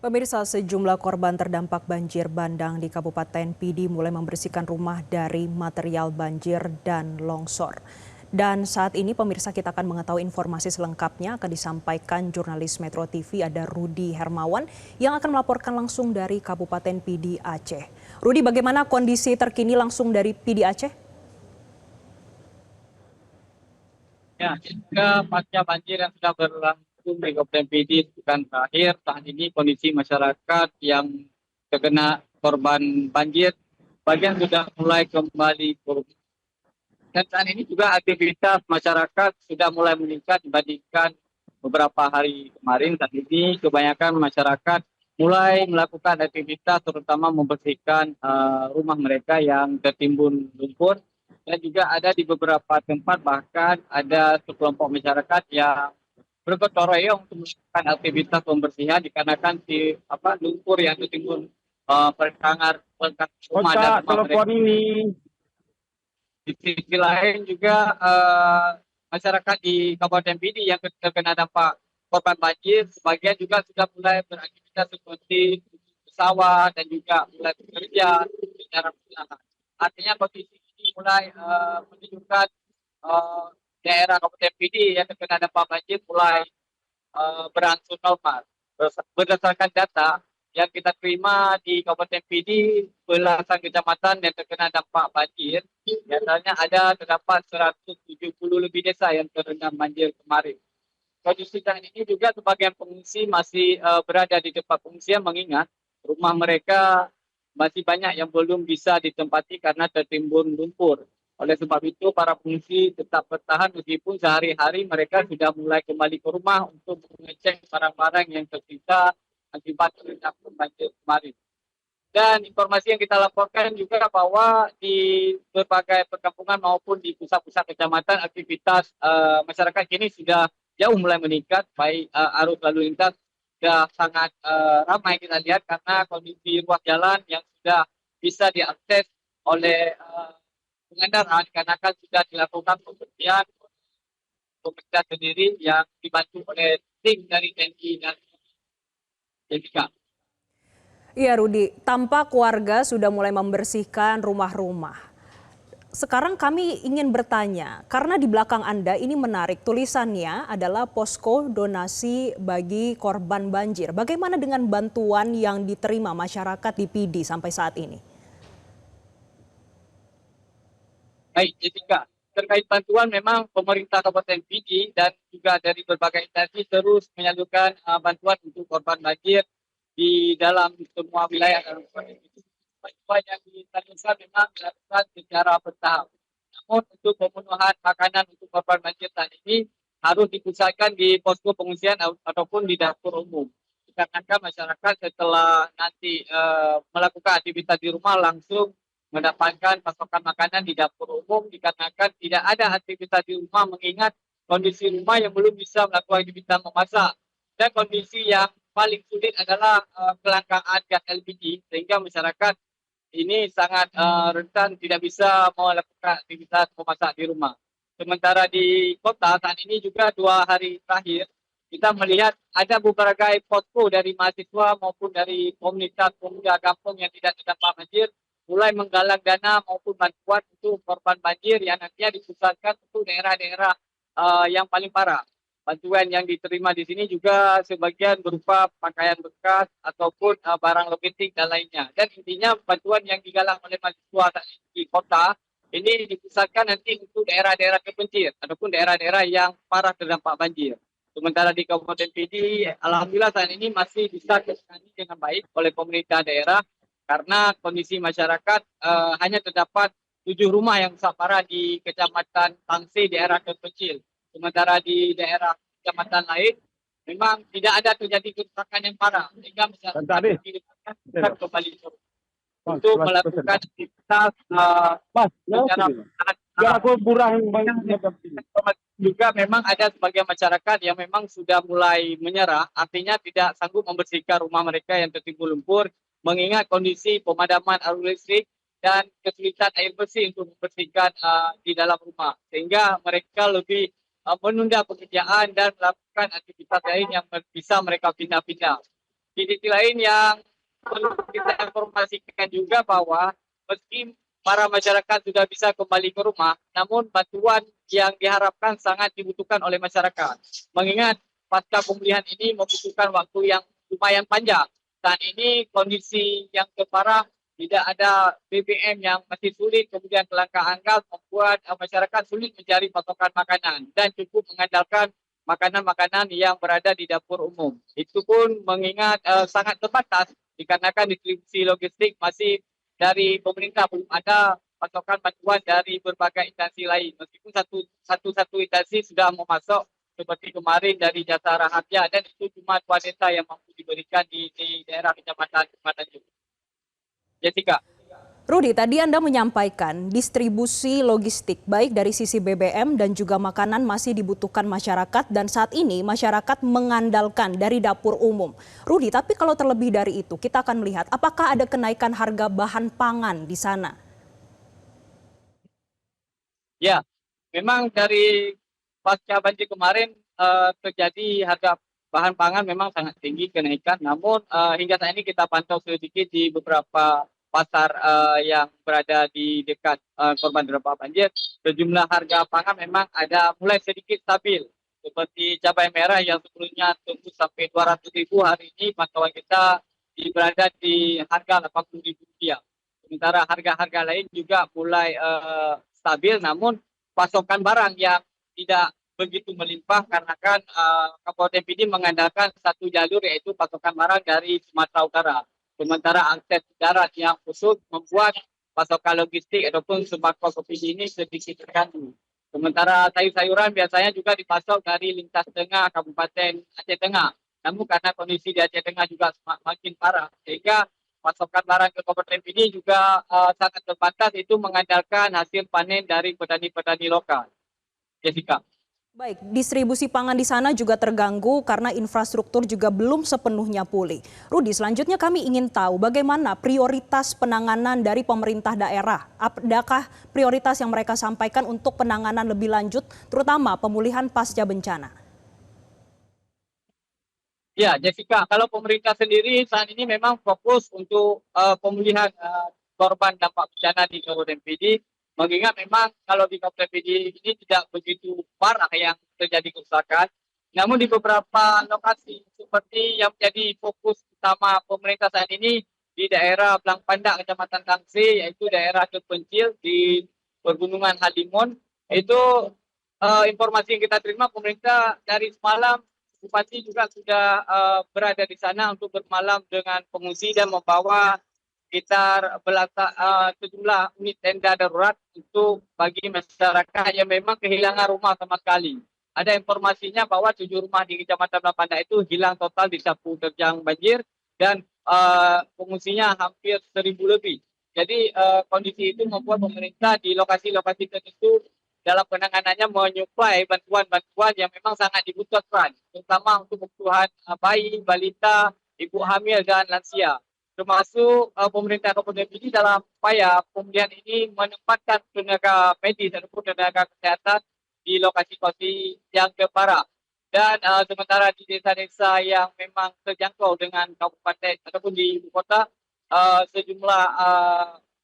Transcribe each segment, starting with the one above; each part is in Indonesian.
Pemirsa, sejumlah korban terdampak banjir bandang di Kabupaten Pidi mulai membersihkan rumah dari material banjir dan longsor. Dan saat ini pemirsa kita akan mengetahui informasi selengkapnya akan disampaikan jurnalis Metro TV ada Rudi Hermawan yang akan melaporkan langsung dari Kabupaten Pidi Aceh. Rudi, bagaimana kondisi terkini langsung dari Pidi Aceh? Ya, jika pasca banjir yang sudah berlangsung di Kabupaten Pidi pekan terakhir, saat ini kondisi masyarakat yang terkena korban banjir, bagian sudah mulai kembali ke rumah. Dan saat ini juga aktivitas masyarakat sudah mulai meningkat dibandingkan beberapa hari kemarin. Saat ini kebanyakan masyarakat mulai melakukan aktivitas terutama membersihkan rumah mereka yang tertimbun lumpur. Dan juga ada di beberapa tempat bahkan ada sekelompok masyarakat yang bergotong royong untuk melakukan aktivitas pembersihan dikarenakan lumpur yang tertimbun perkangar rumah dan Kota rumah mereka. telepon ini. Di sisi lain juga masyarakat di Kabupaten Pidi yang terkena dampak korban banjir, sebagian juga sudah mulai beraktivitas seperti pesawat dan juga mulai bekerja secara perlahan. Artinya kondisi ini mulai menunjukkan eh, daerah Kabupaten Pidi yang terkena dampak banjir mulai berangsur normal. Berdasarkan data yang kita terima di Kabupaten Pidi, belasan kecamatan yang terkena dampak banjir, biasanya terdapat 170 lebih desa yang terendam banjir kemarin. Kondisi saat ini juga sebagian pengungsi masih berada di tempat pengungsian mengingat rumah mereka masih banyak yang belum bisa ditempati karena tertimbun lumpur. Oleh sebab itu, para pengungsi tetap bertahan meskipun sehari-hari mereka sudah mulai kembali ke rumah untuk mengecek barang-barang yang tersisa akibat terendam banjir kemarin. Dan informasi yang kita laporkan juga bahwa di berbagai perkampungan maupun di pusat-pusat kecamatan aktivitas masyarakat kini sudah jauh mulai meningkat, baik arus lalu lintas sudah sangat ramai kita lihat karena kondisi ruas jalan yang sudah bisa diakses oleh pengendara dikarenakan sudah dilakukan pembersihan pemerintah sendiri yang dibantu oleh tim dari TNI dan JPK. Iya Rudi, tampak warga sudah mulai membersihkan rumah-rumah. Sekarang kami ingin bertanya, karena di belakang Anda ini menarik, tulisannya adalah posko donasi bagi korban banjir. Bagaimana dengan bantuan yang diterima masyarakat di Pidi sampai saat ini? Baik, Jessica. Terkait bantuan memang pemerintah Kabupaten Pidi dan juga dari berbagai instansi terus menyalurkan bantuan untuk korban banjir di dalam semua wilayah dalam Kabupaten Pidi. Bantuan yang disalurkan memang dilakukan secara bertahap. Namun untuk pemenuhan makanan untuk korban banjir saat ini harus dipusatkan di posko pengungsian ataupun di dapur umum. Dikarenakan masyarakat setelah nanti melakukan aktivitas di rumah langsung mendapatkan pasokan makanan di dapur umum dikarenakan tidak ada aktivitas di rumah mengingat kondisi rumah yang belum bisa melakukan aktivitas memasak dan kondisi yang paling sulit adalah kelangkaan gas LPG sehingga masyarakat ini sangat rentan tidak bisa melakukan aktivitas memasak di rumah. Sementara di kota saat ini juga 2 hari terakhir kita melihat ada beberapa posko dari mahasiswa maupun dari komunitas pemuda kampung yang tidak terdampak banjir mulai menggalang dana maupun bantuan untuk korban banjir yang nantinya dipusatkan untuk daerah-daerah yang paling parah. Bantuan yang diterima di sini juga sebagian berupa pakaian bekas ataupun barang logistik dan lainnya. Dan intinya bantuan yang digalang oleh mahasiswa di kota ini dipusatkan nanti untuk daerah-daerah terpencil ataupun daerah-daerah yang parah terdampak banjir. Sementara di Kabupaten Pidi, alhamdulillah saat ini masih bisa tertangani dengan baik oleh pemerintah daerah karena kondisi masyarakat hanya terdapat 7 rumah yang rusak parah di Kecamatan Tangsi daerah terpencil. Sementara di daerah kecamatan lain memang tidak ada terjadi kerusakan yang parah sehingga masyarakat dilibatkan kembali untuk melakukan aktivitas secara juga memang ada sebagian masyarakat yang memang sudah mulai menyerah, artinya tidak sanggup membersihkan rumah mereka yang tertimbun lumpur, mengingat kondisi pemadaman arus listrik dan kesulitan air bersih untuk membersihkan di dalam rumah, sehingga mereka lebih menunda pekerjaan dan melakukan aktivitas lain yang bisa mereka pindah-pindah. Di sisi lain yang perlu kita informasikan juga bahwa meski para masyarakat sudah bisa kembali ke rumah, namun bantuan yang diharapkan sangat dibutuhkan oleh masyarakat. Mengingat pasca pemulihan ini membutuhkan waktu yang lumayan panjang. Saat ini kondisi yang terparah, tidak ada BBM yang masih sulit, kemudian kelangkaan gas membuat masyarakat sulit mencari pasokan makanan dan cukup mengandalkan makanan-makanan yang berada di dapur umum. Itu pun mengingat sangat terbatas dikarenakan distribusi logistik masih dari pemerintah, belum ada pasokan bantuan dari berbagai instansi lain. Meskipun satu instansi sudah memasok seperti kemarin dari Jasa Raharja, dan itu cuma 2 desa yang mampu diberikan di daerah kecamatan Tanjung. Jessica. Rudi, tadi Anda menyampaikan distribusi logistik baik dari sisi BBM dan juga makanan masih dibutuhkan masyarakat dan saat ini masyarakat mengandalkan dari dapur umum. Rudi, tapi kalau terlebih dari itu kita akan melihat apakah ada kenaikan harga bahan pangan di sana? Ya, memang dari pasca banjir kemarin terjadi harga bahan pangan memang sangat tinggi kenaikan. Namun hingga saat ini kita pantau sedikit di beberapa pasar yang berada di dekat korban terdampak banjir, sejumlah harga pangan memang ada mulai sedikit stabil. Seperti cabai merah yang sebelumnya tembus sampai 200.000, hari ini pantauan kita berada di harga 80.000 rupiah. Sementara harga-harga lain juga mulai stabil, namun pasokan barang yang tidak begitu melimpah karena kan Kabupaten Pidi mengandalkan satu jalur, yaitu pasokan barang dari Sumatera Utara. Sementara akses darat yang khusus membuat pasokan logistik ataupun sembako ke Pidi ini sedikit terganggu. Sementara sayur-sayuran biasanya juga dipasok dari lintas tengah Kabupaten Aceh Tengah. Namun karena kondisi di Aceh Tengah juga semakin parah, sehingga pasokan barang ke Kabupaten Pidi juga sangat terbatas, itu mengandalkan hasil panen dari petani-petani lokal. Jessica. Baik, distribusi pangan di sana juga terganggu karena infrastruktur juga belum sepenuhnya pulih. Rudi, selanjutnya kami ingin tahu bagaimana prioritas penanganan dari pemerintah daerah. Adakah prioritas yang mereka sampaikan untuk penanganan lebih lanjut, terutama pemulihan pasca bencana? Ya, Jessica, kalau pemerintah sendiri saat ini memang fokus untuk pemulihan korban dampak bencana di Kabupaten Pidi. Mengingat memang kalau di Kabupaten Pidi ini tidak begitu parah yang terjadi kerusakan. Namun di beberapa lokasi seperti yang menjadi fokus utama pemerintah saat ini di daerah Blang Pandak, Kecamatan Tangsi, yaitu daerah terpencil di Pegunungan Halimun, itu informasi yang kita terima, pemerintah dari semalam Bupati juga sudah berada di sana untuk bermalam dengan pengungsi dan membawa sekitar sejumlah unit tenda darurat untuk bagi masyarakat yang memang kehilangan rumah sama sekali. Ada informasinya bahwa 7 rumah di Kecamatan Lapanda itu hilang total, disapu terjang banjir, dan pengungsinya hampir 1.000 lebih. Jadi kondisi itu membuat pemerintah di lokasi-lokasi tertentu dalam penanganannya menyuplai bantuan-bantuan yang memang sangat dibutuhkan, terutama untuk kebutuhan bayi, balita, ibu hamil, dan lansia. Termasuk pemerintah Kabupaten Pidi dalam upaya pemulihan ini menempatkan tenaga medis ataupun tenaga kesehatan di lokasi-lokasi yang terparah. Dan sementara di desa-desa yang memang terjangkau dengan kabupaten ataupun di ibu kota, sejumlah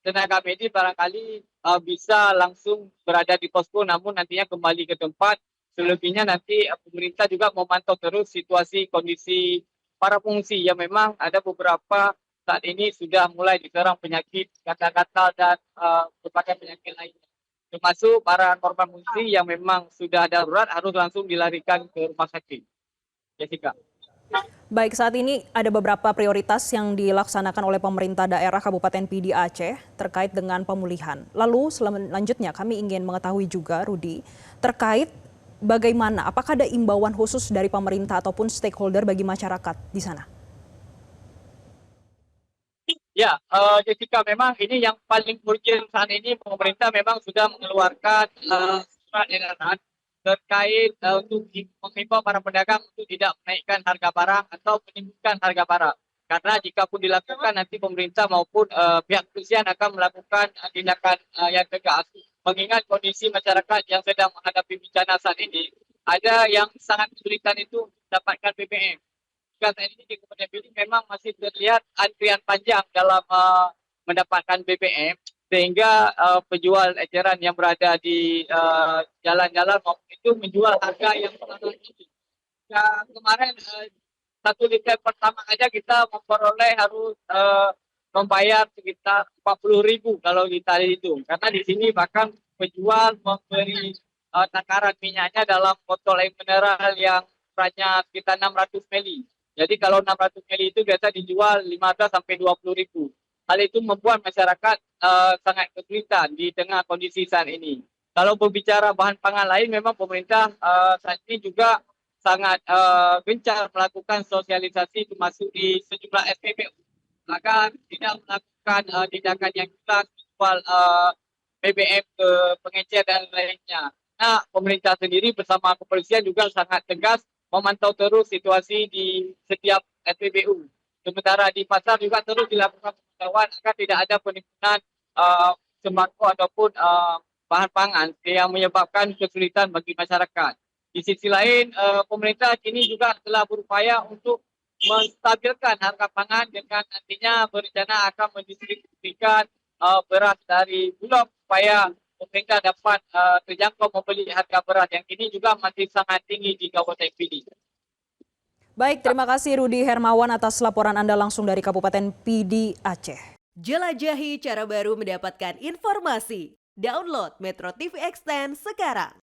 tenaga medis barangkali bisa langsung berada di posko, namun nantinya kembali ke tempat. Selebihnya nanti pemerintah juga memantau terus situasi kondisi para pengungsi yang memang ada beberapa saat ini sudah mulai diserang penyakit gatal-gatal dan berbagai penyakit lainnya. Termasuk para korban pengungsi yang memang sudah darurat harus langsung dilarikan ke rumah sakit. Jessica. Baik, saat ini ada beberapa prioritas yang dilaksanakan oleh pemerintah daerah Kabupaten Pidi Aceh terkait dengan pemulihan. Lalu selanjutnya kami ingin mengetahui juga, Rudi, terkait bagaimana, apakah ada imbauan khusus dari pemerintah ataupun stakeholder bagi masyarakat di sana? Ya, Jessica, memang ini yang paling urgent saat ini. Pemerintah memang sudah mengeluarkan surat edaran terkait untuk mengimbau para pedagang untuk tidak menaikkan harga barang atau menimbulkan harga barang. Karena jika pun dilakukan, nanti pemerintah maupun pihak kepolisian akan melakukan tindakan yang tegas. Mengingat kondisi masyarakat yang sedang menghadapi bencana saat ini, ada yang sangat kesulitan itu mendapatkan BBM. Hingga saat ini di Kabupaten Pidi memang masih terlihat antrian panjang dalam mendapatkan BBM, sehingga penjual eceran yang berada di jalan-jalan itu menjual harga yang sangat tinggi. Ya, kemarin 1 liter pertama aja kita memperoleh harus membayar sekitar 40.000 kalau kita hitung. Karena di sini bahkan penjual memberi takaran minyaknya dalam botol air mineral yang ukurannya sekitar 600 ml. Jadi kalau 600 ml itu biasa dijual 15 sampai 20.000. Hal itu membuat masyarakat sangat kesulitan di tengah kondisi saat ini. Kalau berbicara bahan pangan lain, memang pemerintah saat ini juga sangat gencar melakukan sosialisasi termasuk di sejumlah SPBU agar tidak melakukan tindakan yang jelas menjual BBM ke pengecer dan lainnya. Nah, pemerintah sendiri bersama kepolisian juga sangat tegas memantau terus situasi di setiap SPBU. Sementara di pasar juga terus dilakukan pemantauan agar tidak ada penimbunan sembako ataupun bahan pangan yang menyebabkan kesulitan bagi masyarakat. Di sisi lain, pemerintah kini juga telah berupaya untuk menstabilkan harga pangan dengan nantinya berencana akan mendistribusikan beras dari Bulog supaya pemerintah dapat terjangkau membeli harga beras yang kini juga masih sangat tinggi di Kabupaten Pidi. Baik, terima kasih Rudi Hermawan atas laporan Anda langsung dari Kabupaten Pidi, Aceh. Jelajahi cara baru mendapatkan informasi. Download Metro TV Extend sekarang.